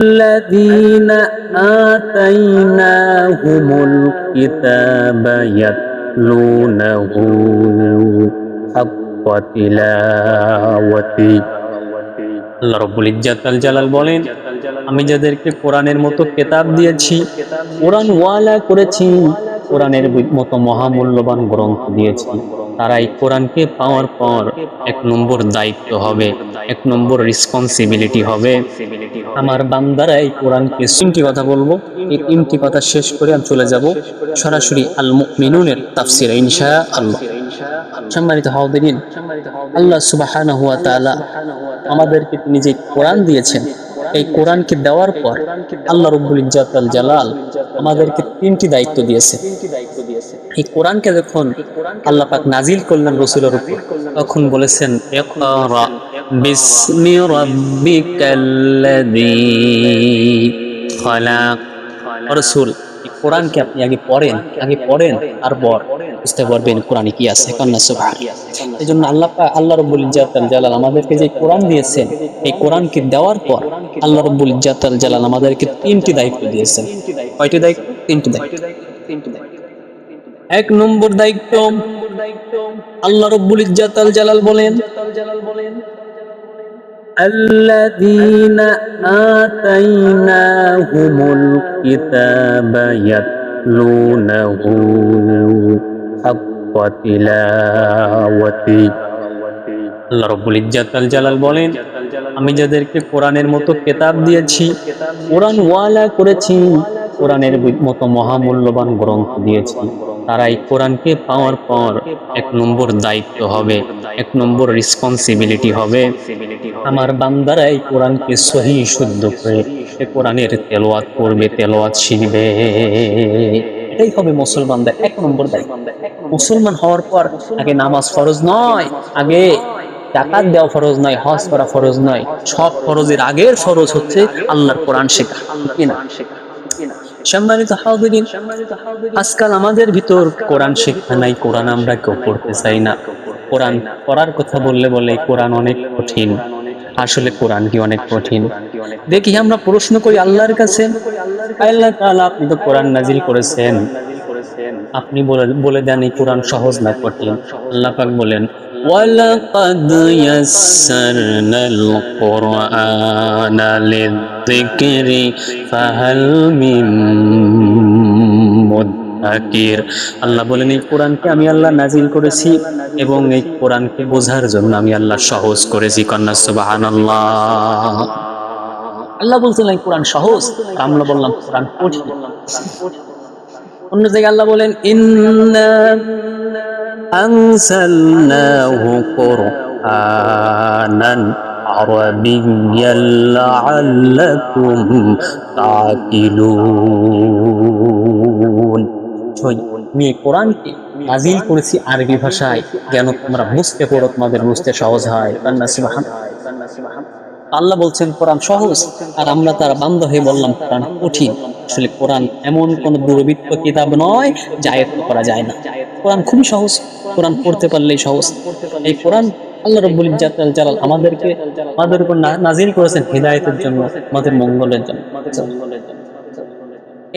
الذين آتيناهم الكتاب يتلونه حق تلاوته আল্লাহ রাব্বুল ইজ্জাত আল জালাল বলেন, আমি যাদেরকে কোরআনের মতো কিতাব দিয়েছি, কোরআন ওয়ালা করেছি, কোরআনের মতো মহামূল্যবান গ্রন্থ দিয়েছি, তারা এই কোরআনকে পাওয়ার পর এক নম্বর দায়িত্ব হবে, এক নম্বর রেসপন্সিবিলিটি হবে, আমার বান্দারা এই কোরআনকে তিনটি কথা বলবো। এই তিনটি কথা শেষ করে আমি চলে যাব সরাসরি আল মুমিনুনের তাফসিরে ইনশাআল্লাহ। সম্মানিত হাজিরিন, আল্লাহ সুবহানাহু ওয়া তাআলা আমাদেরকে তিনি যে কোরআন দিয়েছেন, এই কোরআনকে দেওয়ার পর আল্লাহ রাব্বুল ইজ্জাত আল জালাল আমাদেরকে তিনটি দায়িত্ব দিয়েছে। এই কোরআনকে যখন আল্লাহ পাক নাজিল করলেন রাসূলের উপর, তখন বলেছেন ইকরা বিসমি রাব্বিকাল্লাযী খালাক। রাসূল, এই কোরআনকে আপনি আগে পড়েন, তারপর বুঝতে পারবেন কোরআনে কি আছে। কন্যা সুবহানাল্লাহ। এজন্য আল্লাহ রাব্বুল ইজ্জাত আল জালাল আমাদেরকে যে কোরআন দিয়েছেন, এই কোরআনকে দেওয়ার পর আল্লাহ রাব্বুল ইজ্জাত আল জালাল আমাদেরকে তিনটি দায়িত্ব দিয়েছেন। কয়টি দায়িত্ব? তিনটি দায়িত্ব। এক নম্বর দায়িত্ব, আল্লাহ রাব্বুল ইজ্জাত আল জালাল বলেন, الذين آتيناهم الكتاب يتلونه حق تلاوته আল্লাহ রাব্বুল ইজ্জাত আল জালাল বলেন, আমি যাদেরকে কোরআনের মতো কিতাব দিয়েছি, কোরআন ওয়ালা করেছি, কোরআনের মতো মহামূল্যবান গ্রন্থ দিয়েছি, তারা এই কোরআনকে পাওয়ার পর এক নম্বর দায়িত্ব হবে, এক নম্বর রেসপন্সিবিলিটি হবে, আমার বান্দারা এই কোরআনকে সহি শুদ্ধ করে এই কোরআনের তেলাওয়াত করবে, তেলাওয়াত শিখবে। এটাই হবে মুসলমানদের এক নম্বর দায়িত্ব। মুসলমান হওয়ার পর আগে নামাজ ফরজ নয়, আগে যাকাত দেওয়া ফরজ নয়, হজ করা ফরজ নয়, সব ফরজের আগের ফরজ হচ্ছে আল্লাহর কোরআন শেখা, ঠিক কিনা? সম্মানিত হাজিরিন, আজকাল আমাদের ভিতর কোরআন শিক্ষা নাই, কোরআন আমরা কেউ পড়তে চাই না। কোরআন পড়ার কথা বললে কোরআন অনেক কঠিন। আসলে কোরআন কি অনেক কঠিন? দেখি আমরা প্রশ্ন করি আল্লাহর কাছে, আল্লাহ তাআলা আপনি তো কোরআন নাজিল করেছেন, আপনি বলে দেন এই কোরআন সহজ না কঠিন? আল্লাহ পাক বলেন, ওয়ালাকাদ ইয়াসসারনাল কুরআনা লিযিকরি ফাহাল মিন মুদ্দাকির। আল্লাহ বলেন, এই কোরআনকে আমি আল্লাহ নাজিল করেছি এবং এই কোরআনকে বোঝার জন্য আমি আল্লাহ সহজ করেছি। কন্যা সুবহানাল্লাহ। আল্লাহ বলছেন এই কোরআন সহজ, আর আমরা বললাম কোরআন কঠিন। অন্য জায়গায় আল্লাহ বলেন, ইন্না আনজালনাহু কুরআনান আরাবিয়্যান লাআল্লাকুম তাকিলুন। আমি এই কোরআনকে নাজিল করেছি আরবি ভাষায়, যেন তোমরা বুঝতে পারো, তোমাদের বুঝতে সহজ হয়। আল্লাহ বলছেন কোরআন সহজ, আর আমরা তার বান্দা হয়ে বললাম কোরআন কঠিন। আসলে কোরআন এমন কোন দুর্বৃত্ত কিতাব নয় যা আয়ত্ত করা যায় না। কোরআন খুবই সহজ, কোরআন পড়তে পারলেই সহজ। এই কোরআন আল্লাহ রাব্বুল ইজ্জাত আল জালাল আমাদের উপর নাজিল করেছেন হিদায়াতের জন্য, আমাদের মঙ্গলের জন্য।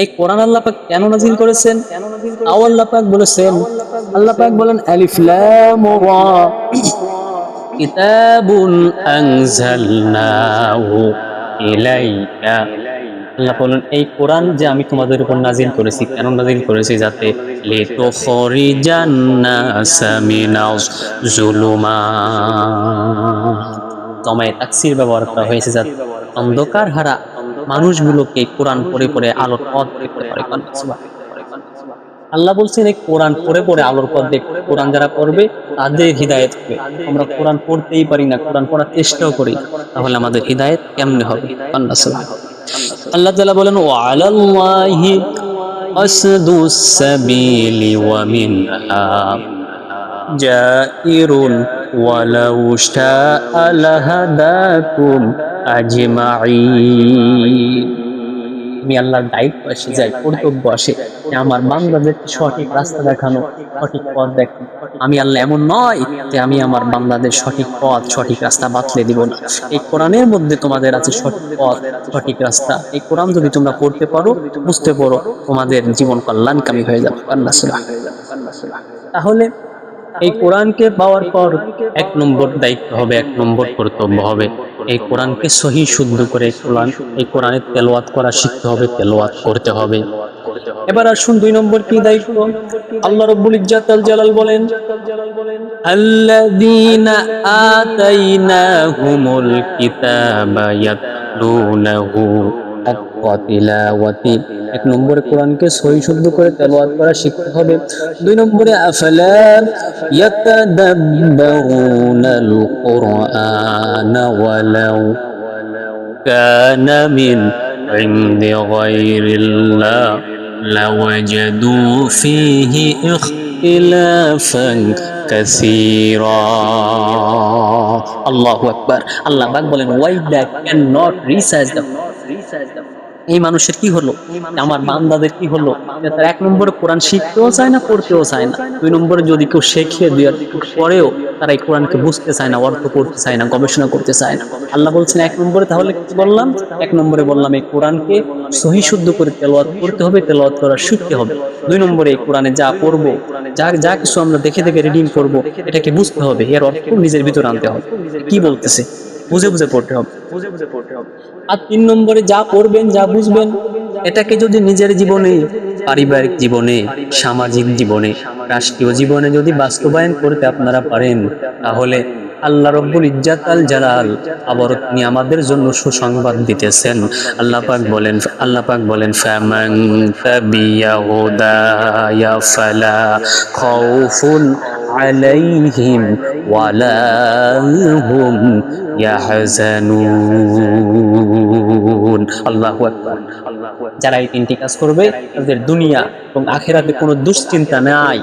এই কোরআন আল্লাহ পাক কেন নাজিল করেছেন? আল্লাহ পাক বলেছেন, আল্লাহ পাক বলেন, আলিফ লাম রা কিতাবুন আনজালনাহু ইলাইকা। আল্লাহ বলেন, এই কোরআন যে আমি তোমাদের উপর নাজিল করেছি, কেন নাজিল করেছি? যাতে লিতুখরিজান নাসা মিনাজ যুলুমাত। জমায়ে তাকসীর ব্যবহার করা হয়েছে, যাতে অন্ধকার হারা মানুষগুলোকে কোরআন পড়ে পড়ে আলোর পথ দেখতে পারে। আল্লাহ বলছেন, এই কোরআন পড়ে পড়ে আলোর পথ দেখতে, কোরআন যারা পড়বে তাদের হিদায়াত হবে। আমরা কোরআন পড়তেই পারি না, কোরআন পড়ার চেষ্টাও করি, তাহলে আমাদের হিদায়াত কেমনে হবে? আল্লাহ তাআলা বলেন, ওয়া আলাল্লাহি আসদুস সাবিলি ওয়া মিনহা জাইরুন ওয়ালাউ শাআ লাহাদাকুম আজমাইন। আমি আল্লাহর দায়িত্ব এসে যায়, কর্তব্য আসে যে আমার বান্দাদেরকে সঠিক রাস্তা দেখানো, সঠিক পথ দেখানো। আমি আল্লাহ এমন নয় যে আমি আমার বান্দাদের সঠিক পথ সঠিক রাস্তা বাতলে দিব না। এই কোরআনের মধ্যে তোমাদের আছে সঠিক পথ সঠিক রাস্তা। এই কোরআন যদি তোমরা পড়তে পারো, বুঝতে পারো, তোমাদের জীবন কল্যাণকামী হয়ে যাবে। আল্লাহ সুবহানাহু। তাহলে এই কোরআনকে পাওয়ার পর এক নম্বর দায়িত্ব হবে, এক নম্বর কর্তব্য হবে এই কোরআনকে সহি শুদ্ধ করে এই কোরআনের তেলাওয়াত করা শিখতে হবে, তেলাওয়াত করতে হবে। এবার আসুন 2 নম্বর কি দায়িত্ব। আল্লাহ রাব্বুল ইজ্জাত আল জালাল বলেন, আল্লাযীনা আতাইনাহুমুল কিতাবা ইয়াতলুনাহু হাক্কা তিলাওয়াতি। 1 নম্বরে কোরআনকে সহি শুদ্ধ করে তেলাওয়াত করা শিখতে হবে। 2 নম্বরে আফালা ইয়াতাদাব্বারুনাল কুরআনা ওয়ালাউ কানা মিন ইনদি গায়রিল্লাহ লাওয়াজাদু ফীহি ইখতিলাফান কাসীরা। আল্লাহু আকবার। আল্লাহ পাক বলেন, why that can not research the. এই মানুষের কি হলো, আমার বান্দাদের কি হলো, তারা 1 নম্বরে কোরআন শিখতেও চায় না, পড়তেও চায় না। 2 নম্বরে যদি কেউ শিখিয়ে দেওয়ার পরেও তারা এই কোরআনকে বুঝতে চায় না, অর্থ করতে চায় না, গবেষণা করতে চায় না। আল্লাহ বলছেন 1 নম্বরে, তাহলে কি বললাম? 1 নম্বরে বললাম এই কোরআনকে সহি শুদ্ধ করে তেলাওয়াত করতে হবে, তেলাওয়াত করা শিখতে হবে। 2 নম্বরে এই কোরআনে যা পড়বো, যা যা কিছু আমরা দেখে দেখে রিডিং করব, এটাকে বুঝতে হবে, এর অর্থ নিজের ভিতর আনতে হবে, কি বলতেছে বুঝে বুঝে পড়তে হবে। আর 3 নম্বরে যা পড়বেন, যা বুঝবেন, এটাকে যদি নিজের জীবনে, পারিবারিক জীবনে, সামাজিক জীবনে, রাষ্ট্রীয় জীবনে যদি বাস্তবায়ন করতে আপনারা পারেন, তাহলে আল্লাহ রাব্বুল ইজ্জাত আল জালাল আবারও তিনি আমাদের জন্য সুসংবাদ দিতেছেন। আল্লাহ পাক বলেন ফামান তাবিয়া হুদায়া ফালা খাউফুন আলাইহিম ওয়ালা হুম ইয়াহজানুন। আল্লাহু আকবার। যারা এই 3টি কাজ করবে তাদের দুনিয়া এবং আখিরাতে কোনো দুশ্চিন্তা নাই।